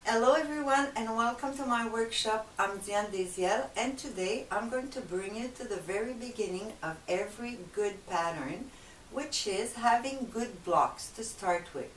Hello everyone and welcome to my workshop. I'm Diane Deziel, and today I'm going to bring you to the very beginning of every good pattern, which is having good blocks to start with.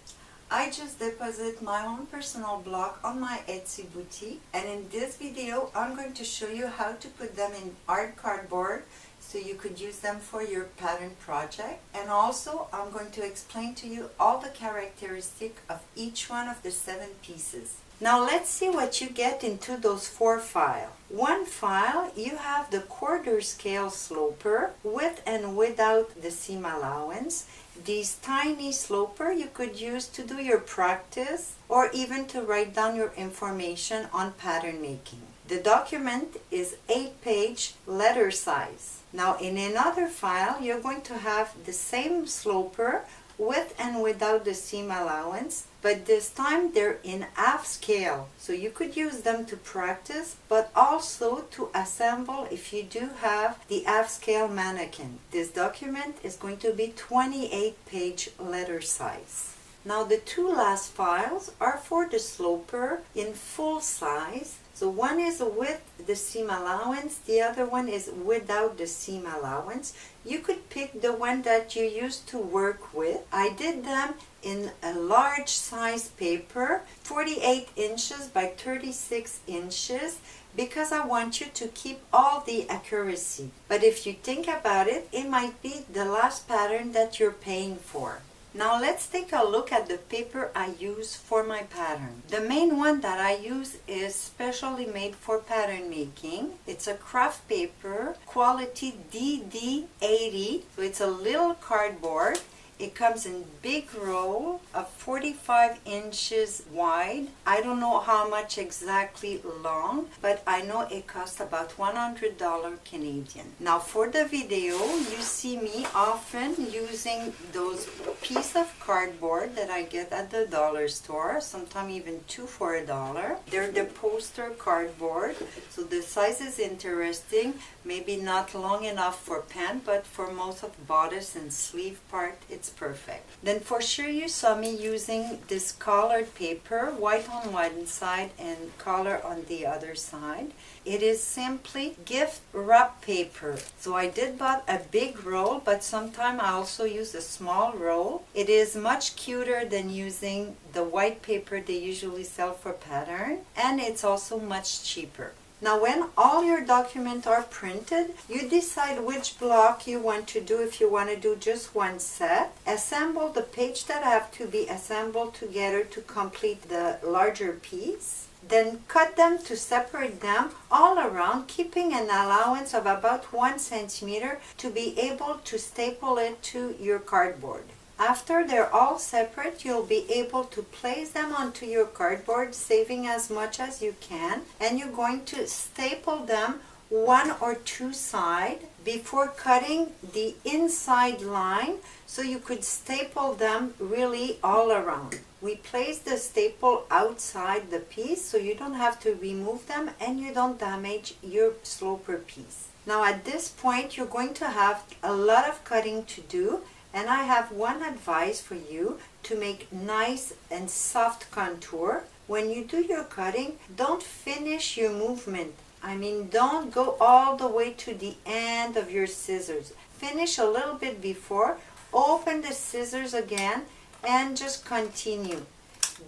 I just deposit my own personal block on my Etsy boutique, and in this video I'm going to show you how to put them in art cardboard so you could use them for your pattern project. And also I'm going to explain to you all the characteristics of each one of the 7 pieces. Now let's see what you get into those 4 files. One file, you have the quarter scale sloper with and without the seam allowance. These tiny sloper you could use to do your practice or even to write down your information on pattern making. The document is 8-page letter size. Now in another file you're going to have the same sloper with and without the seam allowance, but this time they're in half scale, so you could use them to practice but also to assemble if you do have the half scale mannequin. This document is going to be 28-page letter size. Now the 2 last files are for the sloper in full size. So one is with the seam allowance, the other one is without the seam allowance. You could pick the one that you used to work with. I did them in a large size paper, 48 inches by 36 inches, because I want you to keep all the accuracy. But if you think about it, it might be the last pattern that you're paying for. Now let's take a look at the paper I use for my pattern. The main one that I use is specially made for pattern making. It's a craft paper, quality DD80. So it's a little cardboard. It comes in big roll of 45 inches wide. I don't know how much exactly long, but I know it costs about $100 Canadian. Now for the video, you see me often using those pieces of cardboard that I get at the dollar store, sometimes even 2 for $1. They're the poster cardboard, so the size is interesting. Maybe not long enough for pant, but for most of bodice and sleeve part, it's perfect. Then for sure you saw me using this colored paper, white on one side and color on the other side. It is simply gift wrap paper. So I did buy a big roll, but sometimes I also use a small roll. It is much cuter than using the white paper they usually sell for pattern, and it's also much cheaper. Now when all your documents are printed, you decide which block you want to do. If you want to do just one set, assemble the page that have to be assembled together to complete the larger piece. Then cut them to separate them all around, keeping an allowance of about 1 centimeter to be able to staple it to your cardboard. After they're all separate, you'll be able to place them onto your cardboard, saving as much as you can, and you're going to staple them 1 or 2 sides before cutting the inside line, so you could staple them really all around. We place the staple outside the piece so you don't have to remove them and you don't damage your sloper piece. Now at this point you're going to have a lot of cutting to do, and I have one advice for you to make nice and soft contour. When you do your cutting, don't finish your movement. I mean, don't go all the way to the end of your scissors. Finish a little bit before, open the scissors again, and just continue.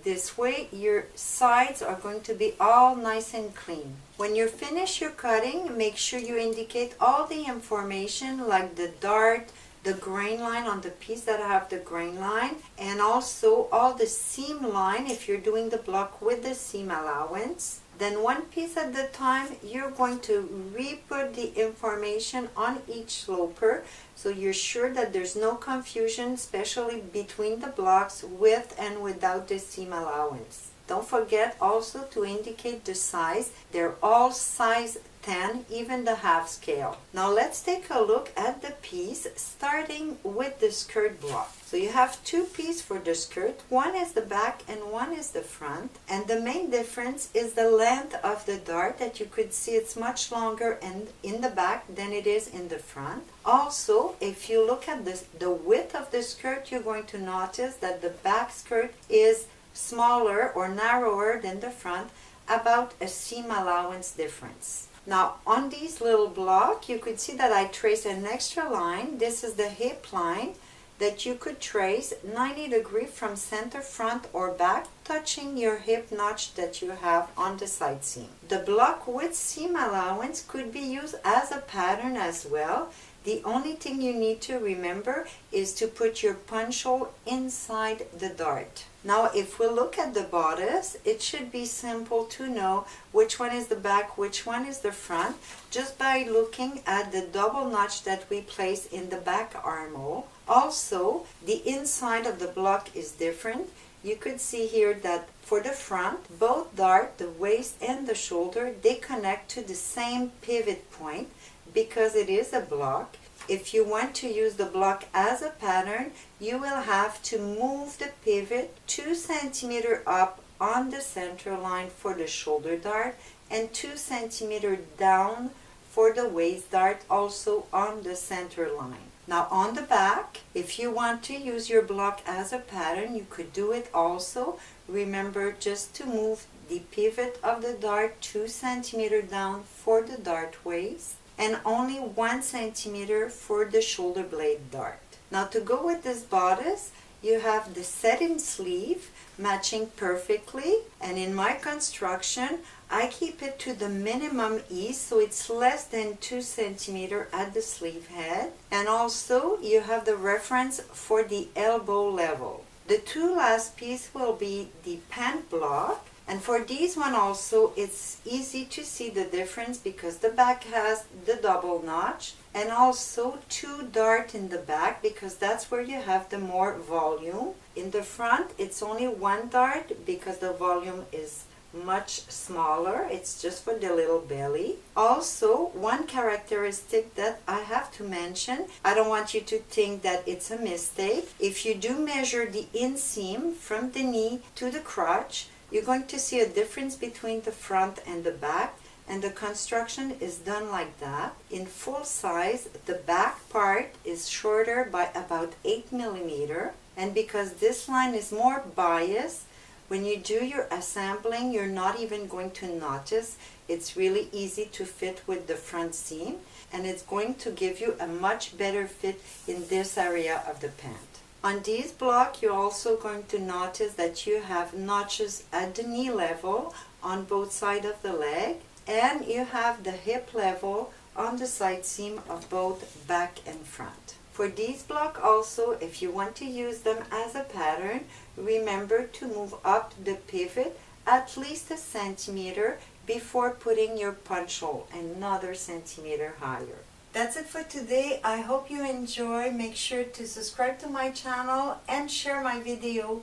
This way your sides are going to be all nice and clean. When you finish your cutting, make sure you indicate all the information like the dart, the grain line on the piece that have the grain line, and also all the seam line if you're doing the block with the seam allowance. Then one piece at a time, you're going to re-put the information on each sloper so you're sure that there's no confusion, especially between the blocks with and without the seam allowance. Don't forget also to indicate the size. They're all size 1/10, even the half scale. Now let's take a look at the piece, starting with the skirt block. So you have two pieces for the skirt. One is the back and one is the front. And the main difference is the length of the dart, that you could see it's much longer in the back than it is in the front. Also, if you look at the width of the skirt, you're going to notice that the back skirt is smaller or narrower than the front, about a seam allowance difference. Now on these little block, you could see that I traced an extra line. This is the hip line that you could trace 90 degrees from center, front or back, touching your hip notch that you have on the side seam. The block with seam allowance could be used as a pattern as well. The only thing you need to remember is to put your punch hole inside the dart. Now if we look at the bodice, it should be simple to know which one is the back, which one is the front, just by looking at the double notch that we place in the back armhole. Also, the inside of the block is different. You could see here that for the front, both dart, the waist and the shoulder, they connect to the same pivot point because it is a block. If you want to use the block as a pattern, you will have to move the pivot 2 centimeters up on the center line for the shoulder dart and 2 centimeters down for the waist dart, also on the center line. Now on the back, if you want to use your block as a pattern, you could do it also. Remember just to move the pivot of the dart 2 centimeters down for the dart waist and only 1 centimeter for the shoulder blade dart. Now to go with this bodice, you have the set-in sleeve matching perfectly, and in my construction I keep it to the minimum ease, so it's less than 2 centimeters at the sleeve head, and also you have the reference for the elbow level. The two last pieces will be the pant block, and for these one also it's easy to see the difference because the back has the double notch and also 2 darts in the back because that's where you have the more volume. In the front it's only 1 dart because the volume is much smaller. It's just for the little belly. Also, one characteristic that I have to mention, I don't want you to think that it's a mistake. If you do measure the inseam from the knee to the crotch, you're going to see a difference between the front and the back, and the construction is done like that. In full size, the back part is shorter by about 8 millimeters, and because this line is more biased, when you do your assembling, you're not even going to notice. It's really easy to fit with the front seam, and it's going to give you a much better fit in this area of the pant. On these blocks, you're also going to notice that you have notches at the knee level on both sides of the leg, and you have the hip level on the side seam of both back and front. For these blocks also, if you want to use them as a pattern, remember to move up the pivot at least 1 centimeter before putting your punch hole, another centimeter higher. That's it for today. I hope you enjoy. Make sure to subscribe to my channel and share my video.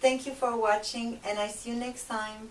Thank you for watching, and I see you next time.